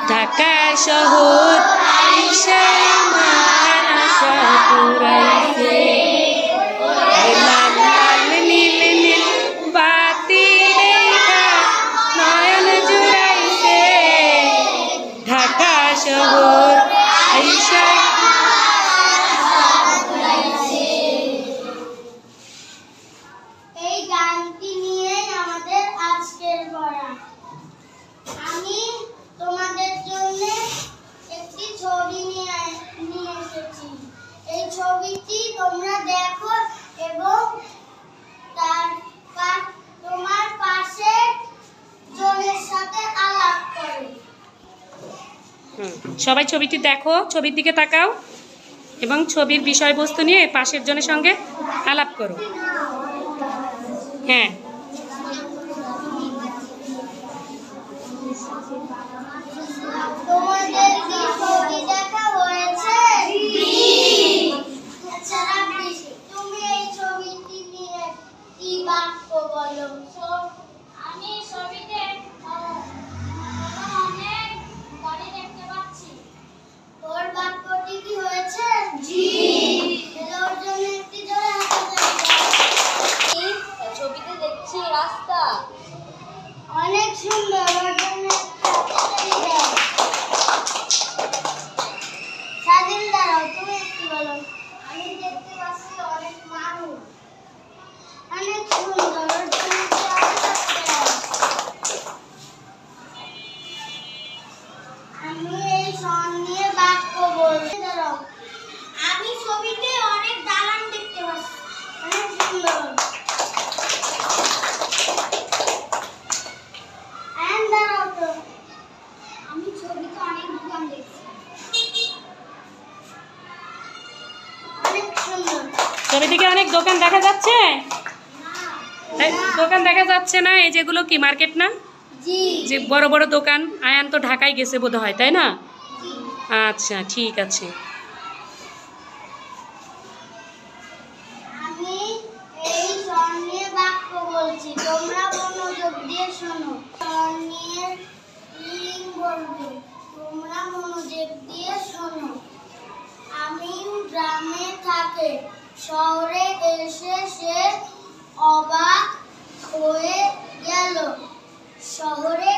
ঢাকা শহর আইসা আমার আশা পুরাইছে, লাল লাল নীল নীল বাতি রেখা নয়ন জুড়াইছে। ঢাকা শহর আইসা এই গানটি নিয়ে আমাদের আজকের পড়া। আমি তোমাদের জন্য একটি ছবি নিয়ে এসেছি। এই ছবিটি তোমরা দেখো এবং তোমার পাশে জনের সাথে আলাপ করো। সবাই ছবিটি দেখো, ছবির দিকে তাকাও এবং ছবির বিষয়বস্তু নিয়ে পাশের জনের সঙ্গে আলাপ করো। হ্যাঁ, তোমাদের কি ছবি দেখা হয়েছে? আচ্ছা, তুমি এই ছবিটি নিয়ে কি বাক্য বলো? আমি ছবিতে অনেক গাড়ি দেখতে পাচ্ছি। তোর বাক্যটি কি হয়েছে? জি। ওর জন্য একটি জোরে হাততালি দাও। ছবিতে দেখছি রাস্তা অনেক সুন্দর, ওর জন্য একটি হাততালি দাও। স্বাধীন দাঁড়াও, তুমি একটু বলো। আমি দেখতে পাচ্ছি অনেক মানুষ, অনেক সুন্দর, ওর জন্য একটি হাততালি দাও। আমি এই সন নিয়ে বাক্য বলতে দাঁড়াও। আমি ছবিতে অনেক দালান দেখতে পাচ্ছি, অনেক সুন্দর। দাঁড়াও তো, আমি ছবিতে অনেক দোকান দেখছি, অনেক সুন্দর। ছবি থেকে অনেক দোকান দেখা যাচ্ছে? দোকান দেখা যাচ্ছে না। এই যেগুলো কি মার্কেট না? জি। যে বড় বড় দোকান। আয়ান তো ঢাকায় গেছে বোধহয়, তাই না? আচ্ছা, ঠিক আছে। আমি এই সন নিয়ে বাক্য বলছি, তোমরা মনোযোগ দিয়ে শোনো। সন নিয়ে লিঙ্গ বলবো, তোমরা মনোযোগ দিয়ে শোনো। আমি গ্রামে থাকি, শহরে এসে সে অবাক হয়ে গেল। শহরে